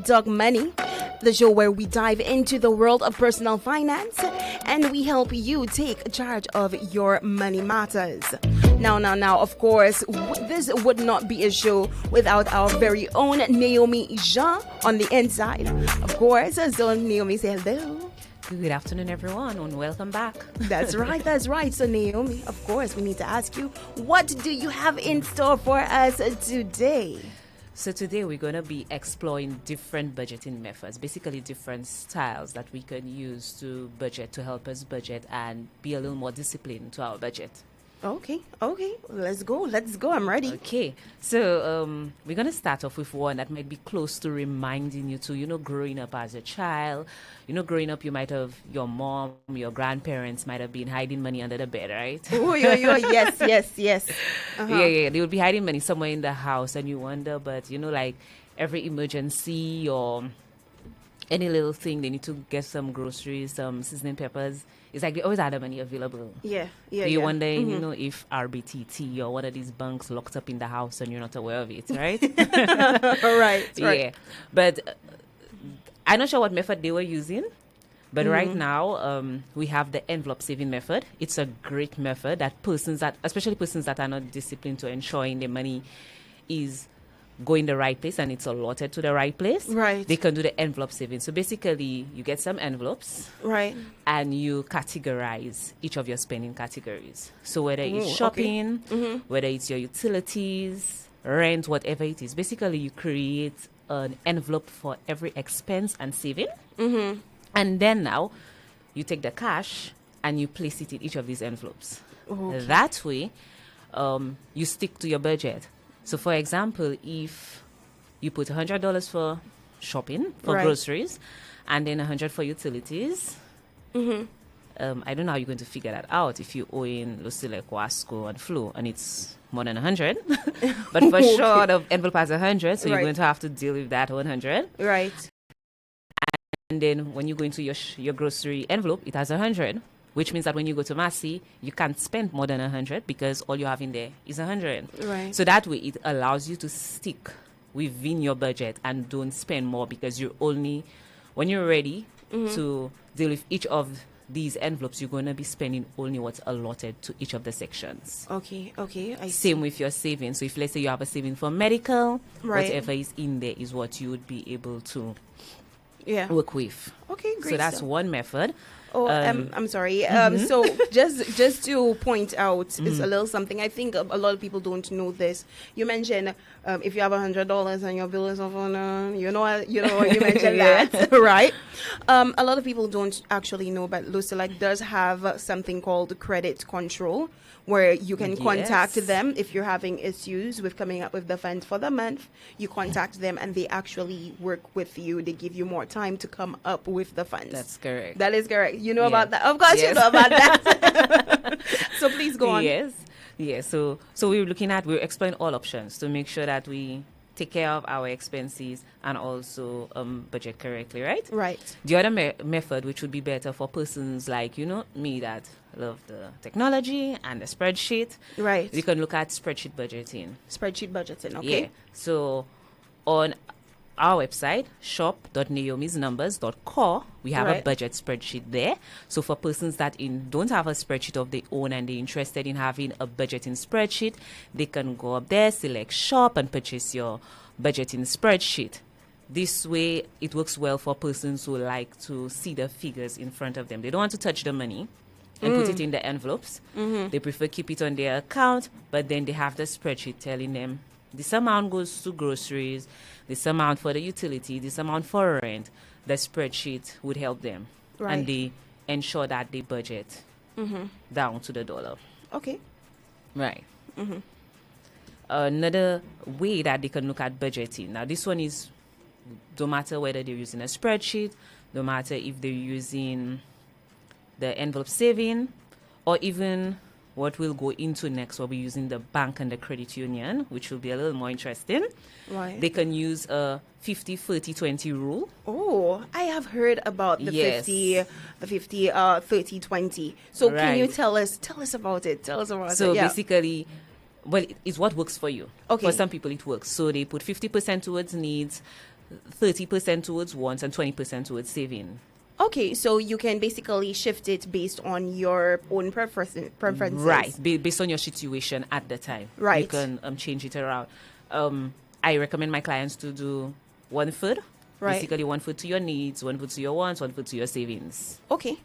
Dog Money, the show where we dive into the world of personal finance and we help you take charge of your money matters. Now, of course, this would not be a show without our very own Naomi Jean on the inside. Of course, so Naomi, say hello. Good afternoon, everyone, and welcome back. That's right. So, Naomi, of course, we need to ask you, what do you have in store for us today? So today we're going to be exploring different budgeting methods, basically different styles that we can use to budget, to help us budget and be a little more disciplined to our budget. Okay. Let's go. I'm ready. Okay. So we're going to start off with one that might be close to reminding you to, growing up as a child. Growing up, you might have, your mom, your grandparents might have been hiding money under the bed, right? Oh, yes. Uh-huh. Yeah. They would be hiding money somewhere in the house and you wonder, but, like every emergency or any little thing, they need to get some groceries, some seasoning peppers. It's like they always had the money available. Yeah. You wonder, if RBTT or one of these banks locked up in the house and you're not aware of it, right? Right. Yeah. But I'm not sure what method they were using. But right now, we have the envelope saving method. It's a great method that especially persons that are not disciplined to ensuring their money is going the right place and it's allotted to the right place, right, they can do the envelope saving. So basically, you get some envelopes, right, and you categorize each of your spending categories. So whether it's shopping, whether it's your utilities, rent, whatever it is, basically you create an envelope for every expense and saving. And then now you take the cash and you place it in each of these envelopes. That way, you stick to your budget. So, for example, if you put $100 for shopping, for groceries, and then $100 for utilities, I don't know how you're going to figure that out if you owe in 𝒂𝒐𝒏𝒆𝒔 and Flu, and it's more than 100. But for sure, the envelope has 100, so you're going to have to deal with that 100. Right. And then when you go into your grocery envelope, it has 100. Which means that when you go to 𝒂𝒐𝒏𝒆𝒄, you can't spend more than 100 because all you have in there is 100. Right. So that way it allows you to stick within your budget and don't spend more because when you're ready to deal with each of these envelopes, you're going to be spending only what's allotted to each of the sections. Okay. I see. Same with your savings. So if let's say you have a saving for medical, right, whatever is in there is what you would be able to work with. Okay, great. So that's one method. I'm sorry. So just to point out, it's a little something. I think a lot of people don't know this. You mentioned if you have $100 and your bill is off on, you mentioned that, right? A lot of people don't actually know, but 𝒂𝒐𝒏𝒆𝒃 does have something called credit control, where you can contact them if you're having issues with coming up with the funds for the month. You contact them and they actually work with you. They give you more time to come up with the funds. That's correct. That is correct. You know about that? Of course you know about that. So please go on. Yes. So we're exploring all options to make sure that we take care of our expenses and also budget correctly, right? Right. The other method, which would be better for persons like, me that love the technology and the spreadsheet. Right. We can look at spreadsheet budgeting. Okay. Yeah. So on our website, shop.naomisnumbers.co, we have a budget spreadsheet there. So for persons that don't have a spreadsheet of their own and they're interested in having a budgeting spreadsheet, they can go up there, select shop and purchase your budgeting spreadsheet. This way, it works well for persons who like to see the figures in front of them. They don't want to touch the money and put it in the envelopes. They prefer keep it on their account, but then they have the spreadsheet telling them this amount goes to groceries, this amount for the utility, this amount for rent. The spreadsheet would help them. Right. And they ensure that they budget down to the dollar. Okay. Right. Another way that they can look at budgeting. Now, this one is, no matter whether they're using a spreadsheet, no matter if they're using the envelope saving, or even what we'll go into next, we'll be using the bank and the credit union, which will be a little more interesting. Right. They can use a 50-30-20 rule. Oh, I have heard about the 50-30-20. So can you tell us about it? So basically, well, it's what works for you. Okay. For some people, it works. So they put 50% towards needs, 30% towards wants and 20% towards saving. Okay, so you can basically shift it based on your own preferences. Right, based on your situation at the time. Right. You can change it around. I recommend my clients to do 1/3. Right. Basically, 1/3 to your needs, 1/3 to your wants, 1/3 to your savings. Okay.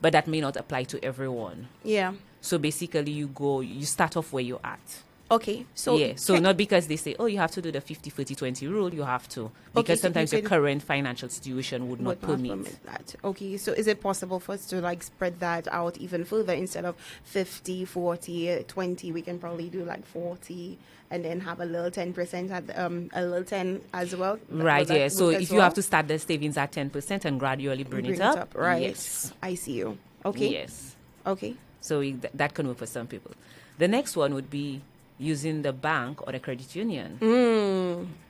But that may not apply to everyone. Yeah. So basically, you start off where you're at. Okay. So not because they say, oh, you have to do the 50-30-20 rule, you have to. Because sometimes your current financial situation would not permit that. Okay. So is it possible for us to like spread that out even further? Instead of 50, 40, 20, we can probably do like 40 and then have a little 10% at a little 10 as well. Right, yeah. So if you have to start the savings at 10% and gradually bring it up. Right. Yes. I see you. Okay. Yes. Okay. So that can work for some people. The next one would be using the bank or the credit union.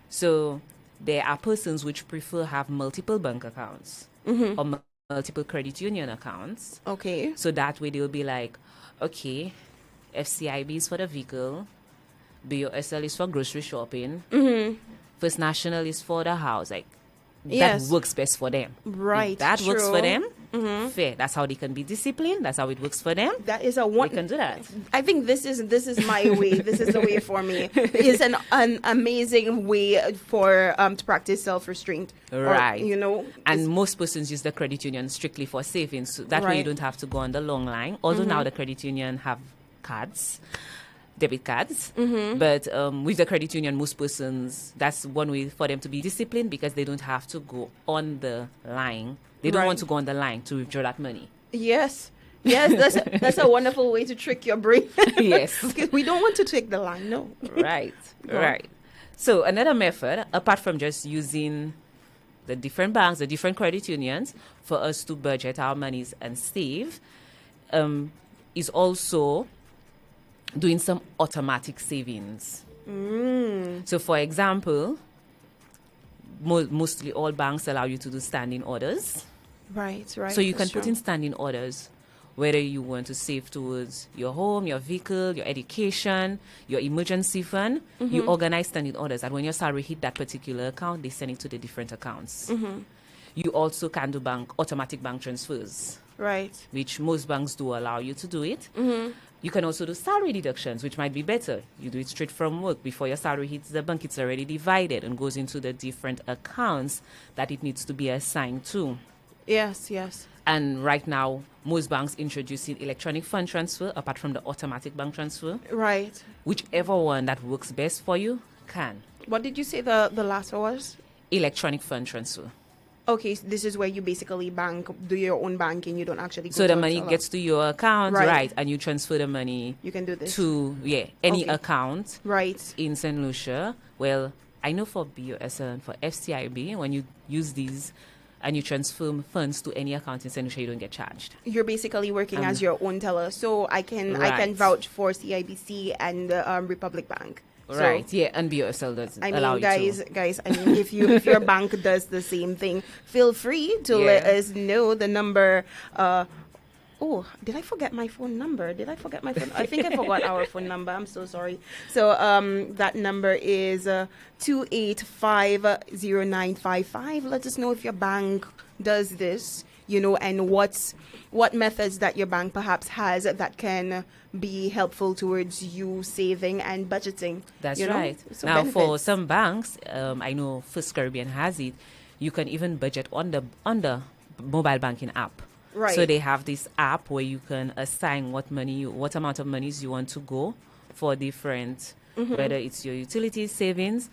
So there are persons which prefer have multiple bank accounts or multiple credit union accounts. Okay. So that way they'll be like, okay, FCIB is for the vehicle, BOSL is for grocery shopping, First National is for the house. Like that works best for them. Right. If that works for them. Fair. That's how they can be disciplined. That's how it works for them. That is one. They can do that. I think this is my way. This is the way for me. It's an amazing way for to practice self-restraint. Right. Or, and most persons use the credit union strictly for savings. So that way you don't have to go on the long line. Although now the credit union have cards, debit cards. But with the credit union, most persons, that's one way for them to be disciplined because they don't have to go on the line. They don't want to go on the line to withdraw that money. Yes, that's a wonderful way to trick your brain. Yes. Because we don't want to take the line, no. Right. So another method, apart from just using the different banks, the different credit unions, for us to budget our monies and save, is also doing some automatic savings. So for example, mostly all banks allow you to do standing orders. Right. So you can put in standing orders, whether you want to save towards your home, your vehicle, your education, your emergency fund. You organize standing orders, and when your salary hit that particular account, they send it to the different accounts. You also can do automatic bank transfers. Right. Which most banks do allow you to do it. You can also do salary deductions, which might be better. You do it straight from work. Before your salary hits the bank, it's already divided and goes into the different accounts that it needs to be assigned to. Yes. And right now, most banks introducing electronic fund transfer, apart from the automatic bank transfer. Right. Whichever one that works best for you can. What did you say the last one was? Electronic fund transfer. Okay, so this is where you basically do your own banking. You don't actually go so the money gets to your account, right? And you transfer the money. You can do this to any account, right, in St. Lucia. Well, I know for BOSL and for FCIB, when you use these and you transfer funds to any account in St. Lucia, you don't get charged. You're basically working as your own teller. So I can vouch for CIBC and Republic Bank. Right, and BOSL does allow you to. Guys, I mean, if your bank does the same thing, feel free to let us know the number. Oh, did I forget my phone number? I think I forgot our phone number. I'm so sorry. So that number is 2850955. Let us know if your bank does this, and what methods that your bank perhaps has that can be helpful towards you saving and budgeting. That's right. So now, for some banks, I know First Caribbean has it. You can even budget on the mobile banking app. Right. So they have this app where you can assign what amount of monies you want to go for different, whether it's your utilities, savings,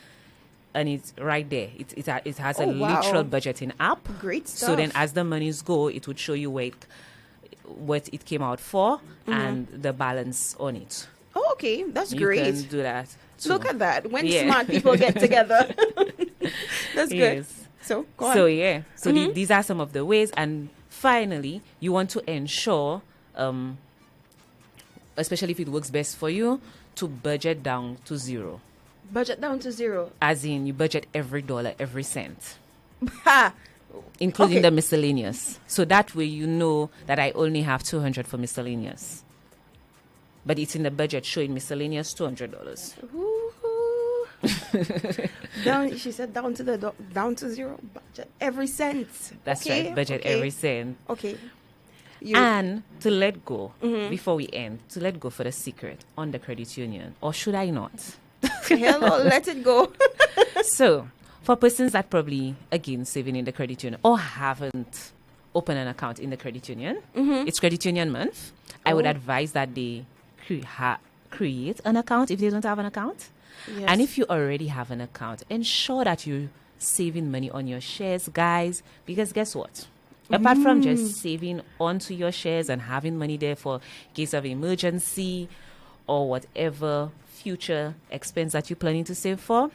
and it's right there. It has a literal budgeting app. Great stuff. So then as the monies go, it would show you what it came out for and the balance on it. Oh, okay. That's great. You can do that too. Look at that. When smart people get together. That's good. Yes. So, go on. So these are some of the ways. And finally, you want to ensure, especially if it works best for you, to budget down to zero. Budget down to zero? As in, you budget every dollar, every cent. Including the miscellaneous. So that way you know that I only have $200 for miscellaneous. But it's in the budget showing miscellaneous $200. She said down to zero, budget every cent. That's okay? right, budget every cent. Okay. And to let go, before we end, to let go for the secret on the credit union. Or should I not? Hello, let it go. So, for persons that probably, again, saving in the credit union or haven't opened an account in the credit union, it's credit union month. I would advise that they create an account if they don't have an account. Yes. And if you already have an account, ensure that you're saving money on your shares, guys, because guess what? Apart from just saving onto your shares and having money there for case of emergency or whatever future expense that you're planning to save for,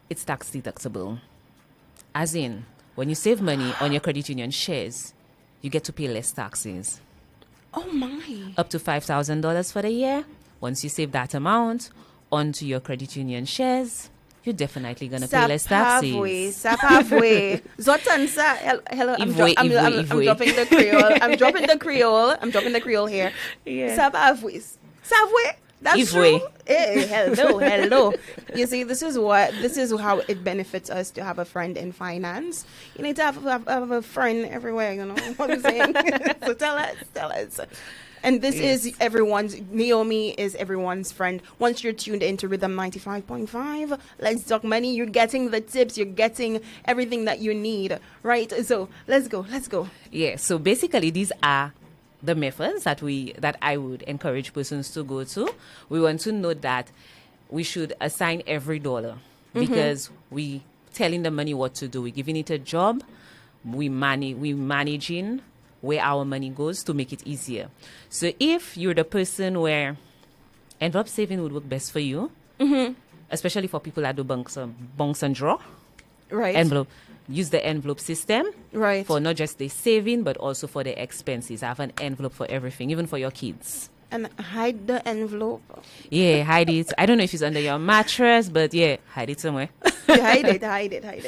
it's tax deductible. As in, when you save money on your credit union shares, you get to pay less taxes. Oh my. Up to $5,000 for the year. Once you save that amount onto your credit union shares, you're definitely going to pay less taxes. Sapavwe. Zotansa. Hello. I'm dropping the Creole. I'm dropping the Creole here. Yeah. Sapavwe. Savwe. That's true. Hey, hello. You see, this is how it benefits us to have a friend in finance. You need to have a friend everywhere, you know what I'm saying? So tell us. And this is Naomi is everyone's friend. Once you're tuned into Rhythm 95.5, Let's Talk Money, you're getting the tips, you're getting everything that you need, right? So let's go. Yeah, so basically these are the methods that I would encourage persons to go to. We want to know that we should assign every dollar because we telling the money what to do. We're giving it a job. We managing where our money goes to make it easier. So if you're the person where envelope saving would work best for you, especially for people that do bunks and draw, right? Use the envelope system, right? For not just the saving, but also for the expenses. Have an envelope for everything, even for your kids. And hide the envelope. Yeah, hide it. I don't know if it's under your mattress, but yeah, hide it somewhere. hide it,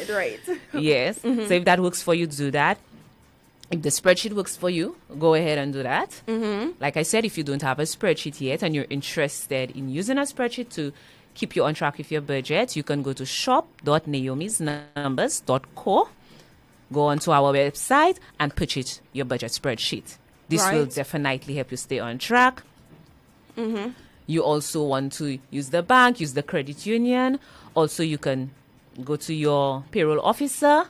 right. Yes. So if that works for you, do that. If the spreadsheet works for you, go ahead and do that. Like I said, if you don't have a spreadsheet yet and you're interested in using a spreadsheet to keep you on track with your budget, you can go to shop.naomisnumbers.co. Go onto our website and purchase your budget spreadsheet. This will definitely help you stay on track. You also want to use the bank, use the credit union. Also, you can go to your payroll officer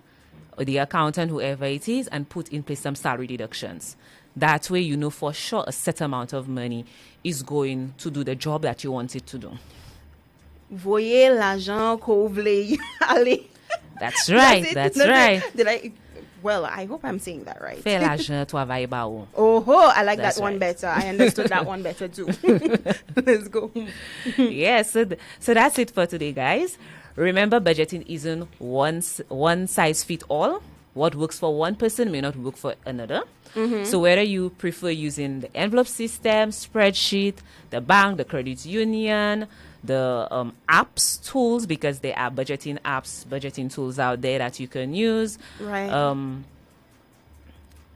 or the accountant, whoever it is, and put in place some salary deductions. That way, you know for sure a set amount of money is going to do the job that you want it to do. Voyez l'argent 𝒂𝒊𝒔 𝑵𝒖𝒎𝒃𝒆𝒓. That's right. That's right. Did I? Well, I hope I'm saying that right. Fais l'argent, toi va y baou. Oh, I like that one better. I understood that one better too. Let's go. Yeah, so that's it for today, guys. Remember, budgeting isn't one size fit all. What works for one person may not work for another. So whether you prefer using the envelope system, spreadsheet, the bank, the credit union, the apps, tools, because there are budgeting apps, budgeting tools out there that you can use. Right.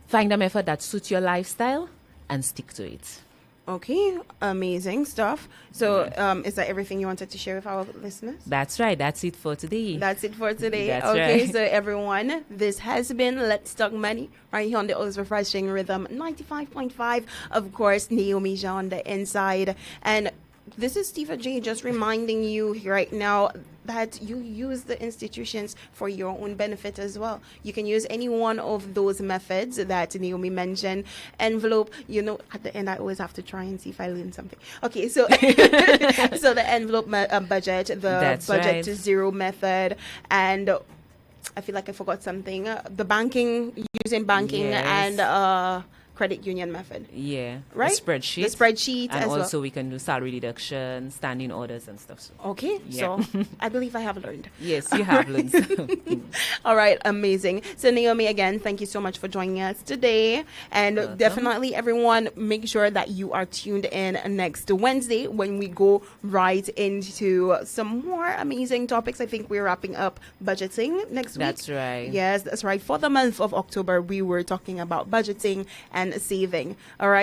Find a method that suits your lifestyle and stick to it. Okay, amazing stuff. So is that everything you wanted to share with our listeners? That's right. That's it for today. That's okay, right. So everyone, this has been Let's Talk Money right here on the always refreshing Rhythm 95.5. Of course, Naomi Jean on the inside. And this is Steve J just reminding you right now that you use the institutions for your own benefit as well. You can use any one of those methods that Naomi mentioned. Envelope, at the end I always have to try and see if I learn something. Okay, so so the envelope budget, the budget to zero method, and I feel like I forgot something. The banking, using banking, and credit union method. Yeah. Right? The spreadsheet. The spreadsheet and as well. And also we can do salary deduction, standing orders and stuff. So. Okay. Yeah. So I believe I have learned. Yes, you have learned. All right. Amazing. So Naomi, again, thank you so much for joining us today. And definitely everyone, make sure that you are tuned in next Wednesday when we go right into some more amazing topics. I think we're wrapping up budgeting next week. That's right. Yes, that's right. For the month of October, we were talking about budgeting and saving. All right.